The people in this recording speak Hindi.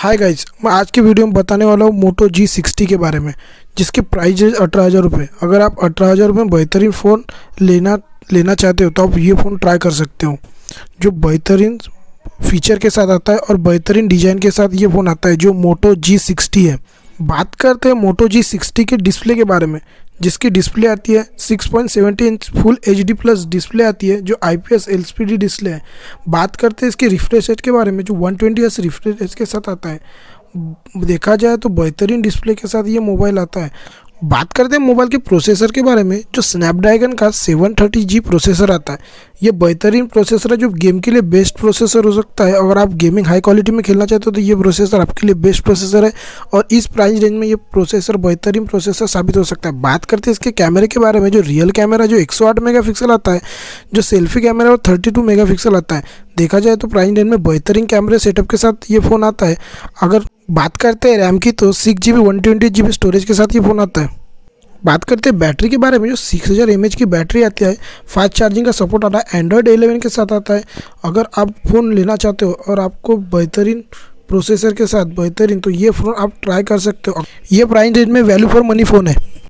हाय गाइज, मैं आज के वीडियो में बताने वाला हूँ मोटो G60 के बारे में, जिसकी प्राइस है 18,000 रुपये। अगर आप 18,000 रुपये में बेहतरीन फ़ोन लेना चाहते हो तो आप ये फ़ोन ट्राई कर सकते हो, जो बेहतरीन फीचर के साथ आता है और बेहतरीन डिज़ाइन के साथ ये फ़ोन आता है, जो मोटो G60 है। बात करते हैं मोटो G60 के डिस्प्ले के बारे में, जिसकी डिस्प्ले आती है 6.70 inch full HD plus display आती है, जो IPS LCD डिस्प्ले है। बात करते हैं इसके रिफ्रेश रेट के बारे में, जो 120 हर्ट्ज रिफ्रेश रेट के साथ आता है। देखा जाए तो बेहतरीन डिस्प्ले के साथ ये मोबाइल आता है। बात करते हैं मोबाइल के प्रोसेसर के बारे में, जो स्नैपड्रैगन का 730G प्रोसेसर आता है। ये बेहतरीन प्रोसेसर है, जो गेम के लिए बेस्ट प्रोसेसर हो सकता है। अगर आप गेमिंग हाई क्वालिटी में खेलना चाहते हो तो ये प्रोसेसर आपके लिए बेस्ट प्रोसेसर है, और इस प्राइस रेंज में ये प्रोसेसर बेहतरीन प्रोसेसर साबित हो सकता है। बात करते हैं इसके कैमरे के बारे में, जो रियल कैमरा जो 108 मेगापिक्सल आता है, जो सेल्फी कैमरा वो 32 मेगापिक्सल आता है। देखा जाए तो प्राइस रेंज में बेहतरीन कैमरे सेटअप के साथ ये फ़ोन आता है। अगर बात करते हैं रैम की, तो 6GB 128GB स्टोरेज के साथ ये फ़ोन आता है। बात करते हैं बैटरी के बारे में, जो 6000 mAh की बैटरी आती है। फास्ट चार्जिंग का सपोर्ट आता है, एंड्रॉयड 11 के साथ आता है। अगर आप फ़ोन लेना चाहते हो और आपको बेहतरीन प्रोसेसर के साथ बेहतरीन, तो ये फ़ोन आप ट्राई कर सकते हो। ये प्राइस रेंज में वैल्यू फॉर मनी फ़ोन है।